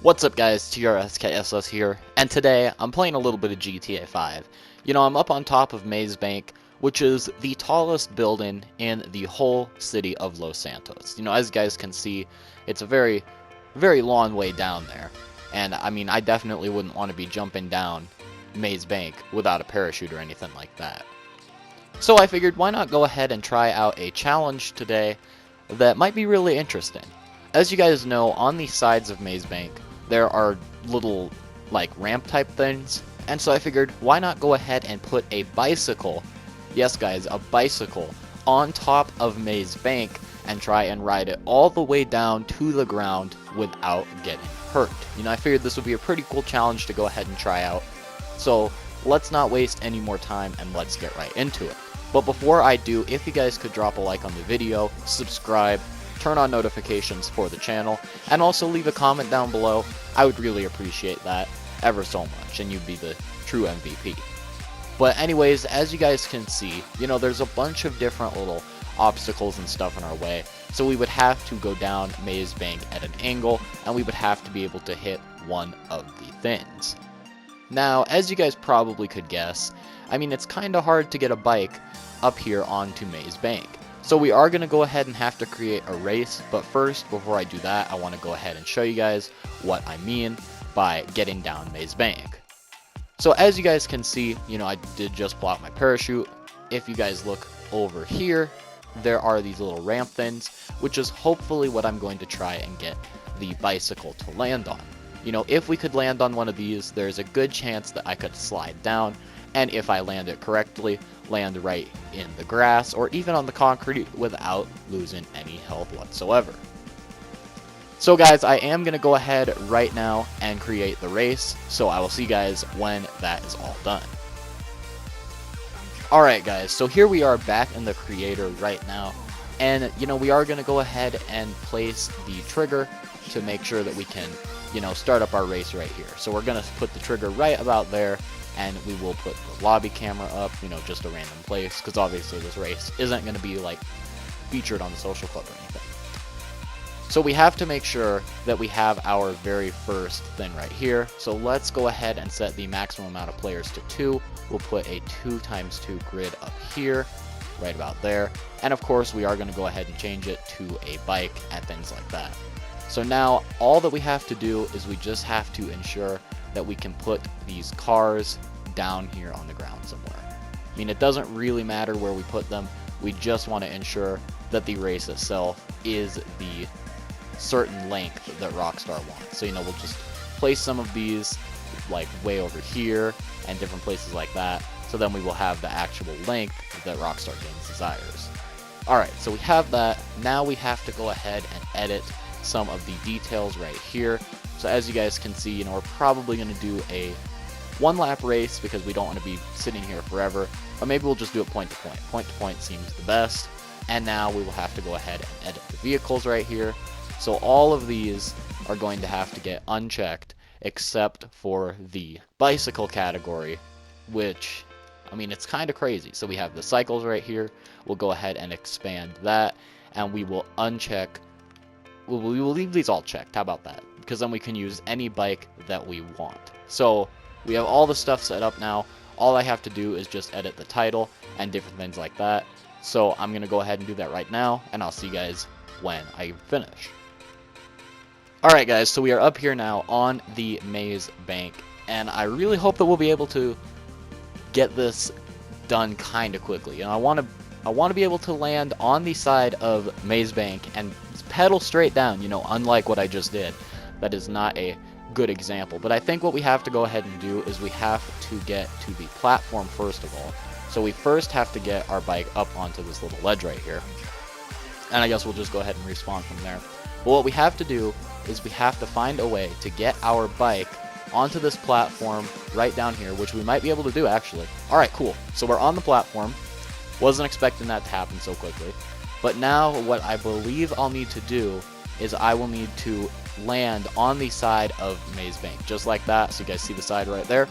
What's up guys, Trskss here, and today I'm playing a little bit of GTA 5. You know, I'm up on top of Maze Bank, which is the tallest building in the whole city of Los Santos. You know, as you guys can see, it's a very long way down there. And I mean, I definitely wouldn't want to be jumping down Maze Bank without a parachute or anything like that. So I figured, why not go ahead and try out a challenge today that might be really interesting. As you guys know, on the sides of Maze Bank, there are little, like, ramp type things, and so I figured, why not go ahead and put a bicycle, yes guys, a bicycle, on top of Maze Bank and try and ride it all the way down to the ground without getting hurt. You know, I figured this would be a pretty cool challenge to go ahead and try out, so let's not waste any more time and let's get right into it. But before I do, if you guys could drop a like on the video, subscribe, turn on notifications for the channel, and also leave a comment down below. I would really appreciate that ever so much, and you'd be the true MVP. But anyways, as you guys can see, you know, there's a bunch of different little obstacles and stuff in our way, so we would have to go down Maze Bank at an angle, and we would have to be able to hit one of the things. Now, as you guys probably could guess, I mean, it's kind of hard to get a bike up here onto Maze Bank. So we are going to go ahead and have to create a race, but first, before I do that, I want to go ahead and show you guys what I mean by getting down Maze Bank. So as you guys can see, you know, I did just pull out my parachute. If you guys look over here, there are these little ramp things, which is hopefully what I'm going to try and get the bicycle to land on. You know, if we could land on one of these, there's a good chance that I could slide down, and if I land it correctly, land right in the grass or even on the concrete without losing any health whatsoever. So guys, I am going to go ahead right now and create the race, so I will see you guys when that is all done. Alright guys, so here we are back in the creator right now, and you know, we are going to go ahead and place the trigger to make sure that we can, you know, start up our race right here. So we're going to put the trigger right about there, and we will put the lobby camera up, you know, just a random place, because obviously this race isn't going to be like featured on the social club or anything. So we have to make sure that we have our very first thing right here. So let's go ahead and set the maximum amount of players to 2. We'll put a 2x2 grid up here, right about there. And of course we are going to go ahead and change it to a bike and things like that. So now all that we have to do is we just have to ensure that we can put these cars down here on the ground somewhere. I mean, it doesn't really matter where we put them, we just want to ensure that the race itself is the certain length that Rockstar wants. So, you know, we'll just place some of these like way over here and different places like that, so then we will have the actual length that Rockstar Games desires. Alright, so we have that. Now we have to go ahead and edit some of the details right here. So as you guys can see, you know, we're probably going to do a 1-lap race because we don't want to be sitting here forever, but maybe we'll just do it point to point. Point to point seems the best. And now we will have to go ahead and edit the vehicles right here. So all of these are going to have to get unchecked except for the bicycle category, which, I mean, it's kind of crazy. So we have the cycles right here. We'll go ahead and expand that, and we will uncheck. We will leave these all checked. How about that? Because then we can use any bike that we want. So we have all the stuff set up now. All I have to do is just edit the title and different things like that. So I'm going to go ahead and do that right now, and I'll see you guys when I finish. Alright guys, so we are up here now on the Maze Bank, and I really hope that we'll be able to get this done kind of quickly. You know, I want to be able to land on the side of Maze Bank and pedal straight down, you know, unlike what I just did. That is not a good example. But I think what we have to go ahead and do is we have to get to the platform first of all. So we first have to get our bike up onto this little ledge right here. And I guess we'll just go ahead and respawn from there. But what we have to do is we have to find a way to get our bike onto this platform right down here, which we might be able to do actually. Alright, cool. So we're on the platform. Wasn't expecting that to happen so quickly. But now what I believe I'll need to do is I will need to land on the side of Maze Bank, just like that. So you guys see the side right there?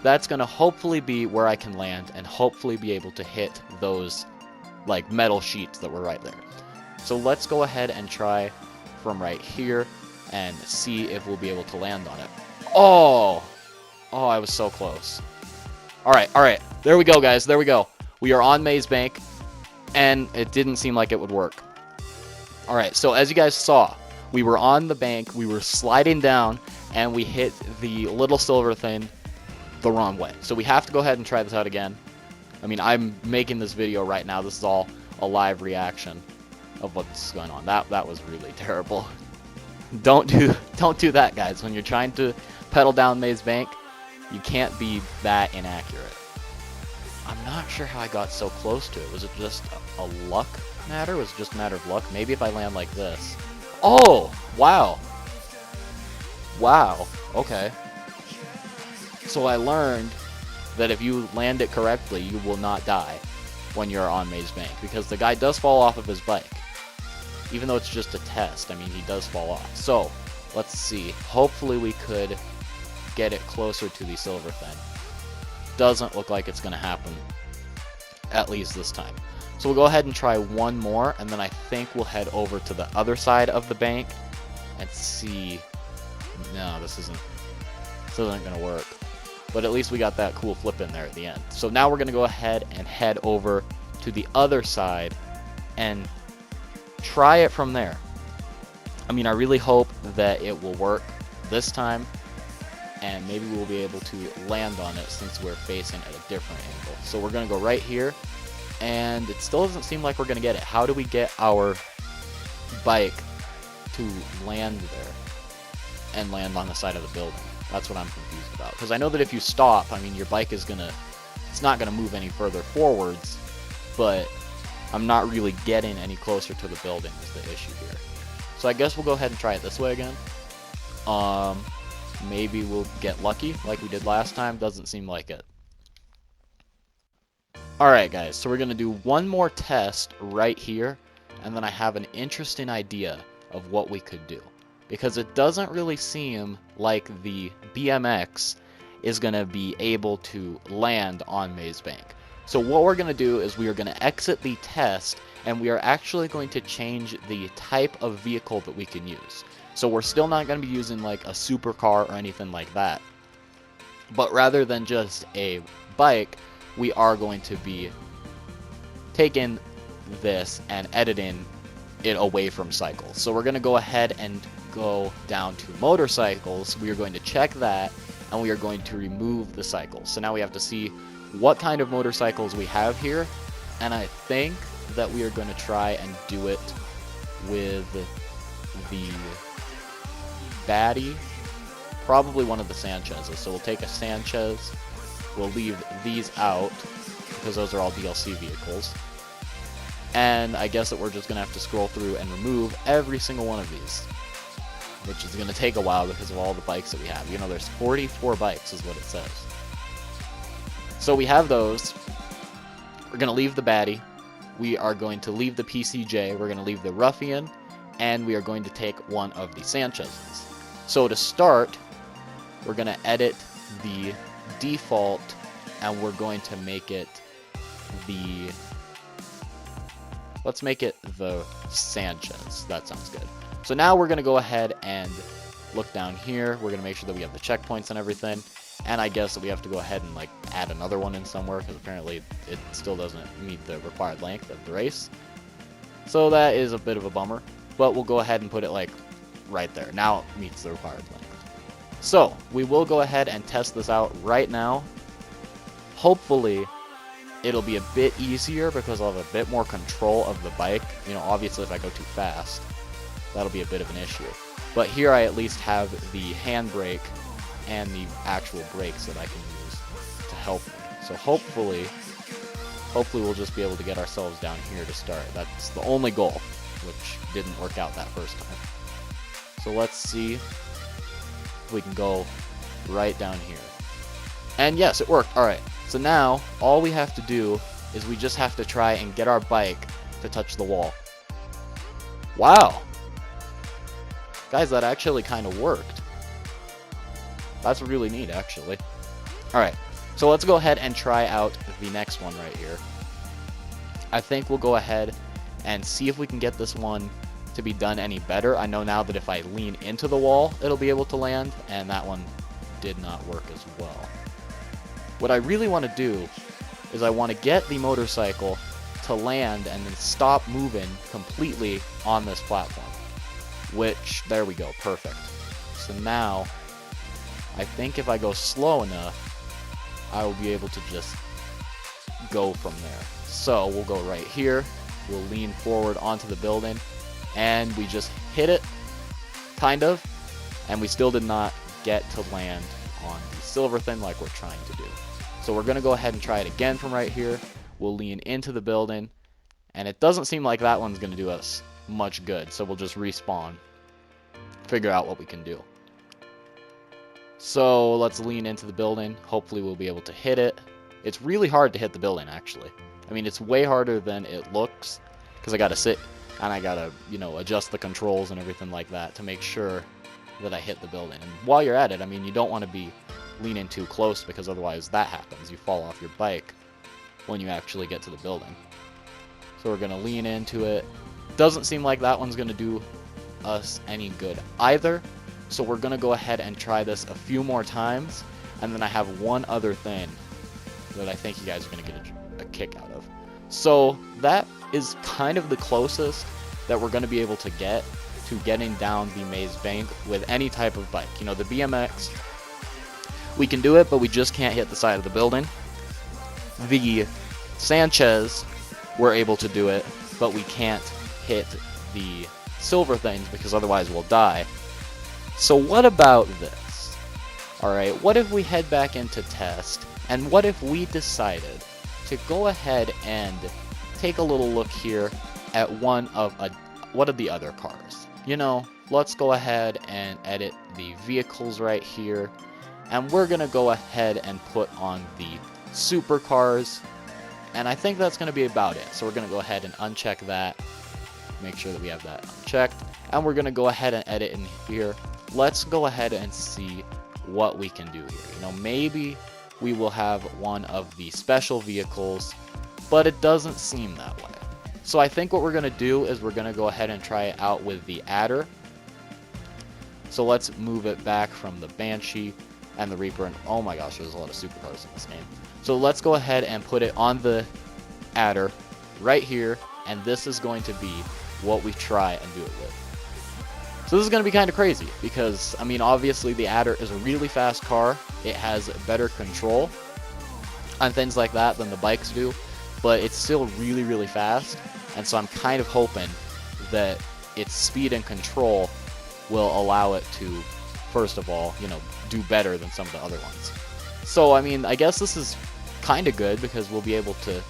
That's going to hopefully be where I can land and hopefully be able to hit those like metal sheets that were right there. So let's go ahead and try from right here. and see if we'll be able to land on it. Oh! Oh, I was so close. Alright. There we go, guys. There we go. We are on Maze Bank, and it didn't seem like it would work. Alright, so as you guys saw, we were on the bank, we were sliding down, and we hit the little silver thing the wrong way. So we have to go ahead and try this out again. I mean, I'm making this video right now. This is all a live reaction of what's going on. That was really terrible. Don't do that, guys. When you're trying to pedal down Maze Bank, you can't be that inaccurate. I'm not sure how I got so close to it. Was it just a luck matter? Was it just a matter of luck? Maybe if I land like this. Oh, wow. Wow, okay. So I learned that if you land it correctly, you will not die when you're on Maze Bank, because the guy does fall off of his bike. Even though it's just a test, I mean, he does fall off. So, let's see. Hopefully we could get it closer to the silver thing. Doesn't look like it's going to happen, at least this time. So we'll go ahead and try one more, and then I think we'll head over to the other side of the bank and see. No, this isn't going to work. But at least we got that cool flip in there at the end. So now we're going to go ahead and head over to the other side and try it from there. I mean, I really hope that it will work this time, and maybe we'll be able to land on it since we're facing at a different angle. So we're going to go right here, and it still doesn't seem like we're going to get it. How do we get our bike to land there and land on the side of the building? That's what I'm confused about. Because I know that if you stop, I mean, your bike is it's not going to move any further forwards, but I'm not really getting any closer to the building is the issue here. So I guess we'll go ahead and try it this way again. Maybe we'll get lucky like we did last time. Doesn't seem like it. Alright guys, so we're going to do one more test right here, and then I have an interesting idea of what we could do. Because it doesn't really seem like the BMX is going to be able to land on Maze Bank. So what we're going to do is we are going to exit the test, and we are actually going to change the type of vehicle that we can use. So we're still not going to be using like a supercar or anything like that. But rather than just a bike, we are going to be taking this and editing it away from cycles. So we're going to go ahead and go down to motorcycles. We are going to check that, and we are going to remove the cycles. So now we have to see what kind of motorcycles we have here, and I think that we are going to try and do it with the baddie, probably one of the Sanchez's. So we'll take a Sanchez, we'll leave these out because those are all DLC vehicles, and I guess that we're just going to have to scroll through and remove every single one of these, which is going to take a while because of all the bikes that we have. You know, there's 44 bikes is what it says. So we have those. We're going to leave the baddie. We are going to leave the PCJ. We're going to leave the Ruffian. And we are going to take one of the Sanchez's. So to start, we're going to edit the default, and we're going to make it the... Let's make it the Sanchez. That sounds good. So now we're going to go ahead and look down here. We're going to make sure that we have the checkpoints and everything. And I guess that we have to go ahead and like add another one in somewhere, because apparently it still doesn't meet the required length of the race. So that is a bit of a bummer. But we'll go ahead and put it like right there. Now it meets the required length. So we will go ahead and test this out right now. Hopefully it'll be a bit easier because I'll have a bit more control of the bike. You know, obviously if I go too fast, that'll be a bit of an issue. But here I at least have the handbrake and the actual brakes that I can use to help me. So hopefully we'll just be able to get ourselves down here to start. That's the only goal, which didn't work out that first time. So let's see if we can go right down here. And yes, it worked. Alright, so now all we have to do is we just have to try and get our bike to touch the wall. Wow! Guys, that actually kind of worked. That's really neat, actually. Alright, so let's go ahead and try out the next one right here. I think we'll go ahead and see if we can get this one to be done any better. I know now that if I lean into the wall, it'll be able to land, and that one did not work as well. What I really want to do is I want to get the motorcycle to land and then stop moving completely on this platform. Which, there we go, perfect. So now, I think if I go slow enough, I will be able to just go from there. So we'll go right here, we'll lean forward onto the building, and we just hit it, kind of, and we still did not get to land on the silver thing like we're trying to do. So we're going to go ahead and try it again from right here. We'll lean into the building, and it doesn't seem like that one's going to do us much good, so we'll just respawn, figure out what we can do. So let's lean into the building. Hopefully we'll be able to hit it. It's really hard to hit the building, actually. I mean, it's way harder than it looks, because I got to sit and I got to, you know, adjust the controls and everything like that to make sure that I hit the building. And while you're at it, I mean, you don't want to be leaning too close, because otherwise that happens. You fall off your bike when you actually get to the building. So we're going to lean into it. Doesn't seem like that one's going to do us any good either. So we're going to go ahead and try this a few more times. And then I have one other thing that I think you guys are going to get a kick out of. So that is kind of the closest that we're going to be able to get to getting down the maze bank with any type of bike. You know, the BMX, we can do it, but we just can't hit the side of the building. The Trskss, we're able to do it, but we can't hit the silver things because otherwise we'll die. So what about this? Alright, what if we head back into test, and what if we decided to go ahead and take a little look here at one of the other cars? You know, let's go ahead and edit the vehicles right here, and we're gonna go ahead and put on the supercars, and I think that's gonna be about it. So we're gonna go ahead and uncheck that, make sure that we have that unchecked, and we're gonna go ahead and edit in here. Let's go ahead and see what we can do here. You know, maybe we will have one of the special vehicles, but it doesn't seem that way. So I think what we're going to do is we're going to go ahead and try it out with the adder. So let's move it back from the Banshee and the Reaper, and oh my gosh, there's a lot of supercars in this game. So let's go ahead and put it on the adder right here, and this is going to be what we try and do it with. So this is going to be kind of crazy because, I mean, obviously the adder is a really fast car. It has better control on things like that than the bikes do, but it's still really, really fast. And so I'm kind of hoping that its speed and control will allow it to, first of all, you know, do better than some of the other ones. So, I mean, I guess this is kind of good because we'll be able to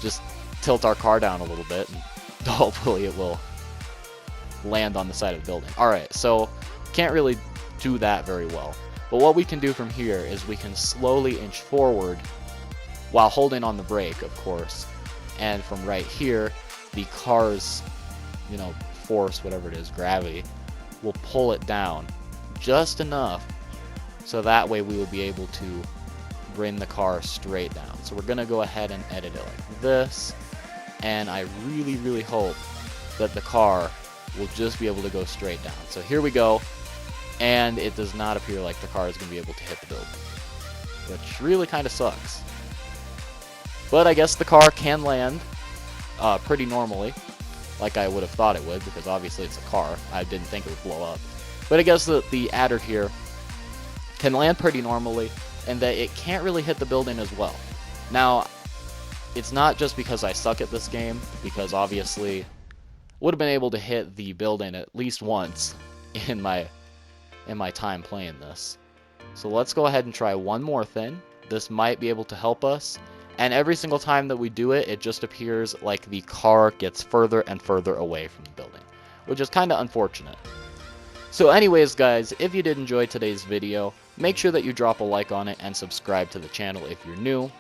just tilt our car down a little bit, and hopefully it will land on the side of the building. Alright, so can't really do that very well. But what we can do from here is we can slowly inch forward while holding on the brake, of course. And from right here, the car's, you know, force, whatever it is, gravity, will pull it down just enough so that way we will be able to bring the car straight down. So we're going to go ahead and edit it like this. And I really, really hope that the car will just be able to go straight down. So here we go, and it does not appear like the car is going to be able to hit the building, which really kind of sucks. But I guess the car can land pretty normally, like I would have thought it would, because obviously it's a car. I didn't think it would blow up. But I guess that the adder here can land pretty normally, and that it can't really hit the building as well. Now, it's not just because I suck at this game, because obviously would have been able to hit the building at least once in my time playing this. So let's go ahead and try one more thing. This might be able to help us. And every single time that we do it, it just appears like the car gets further and further away from the building, which is kind of unfortunate. So anyways, guys, if you did enjoy today's video, make sure that you drop a like on it and subscribe to the channel if you're new.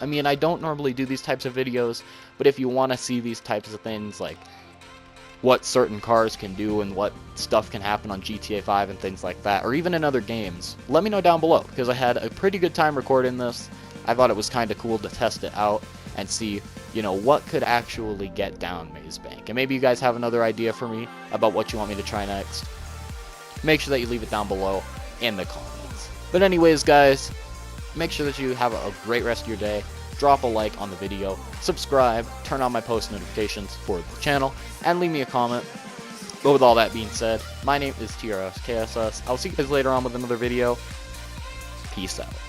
I mean, I don't normally do these types of videos, but if you want to see these types of things, like what certain cars can do and what stuff can happen on GTA 5 and things like that, or even in other games, let me know down below, because I had a pretty good time recording this. I thought it was kind of cool to test it out and see you know, what could actually get down Maze Bank. And maybe you guys have another idea for me about what you want me to try next. Make sure that you leave it down below in the comments. But anyways, guys, make sure that you have a great rest of your day. Drop a like on the video, subscribe, turn on my post notifications for the channel, and leave me a comment. But with all that being said, my name is Trskss. I'll see you guys later on with another video. Peace out.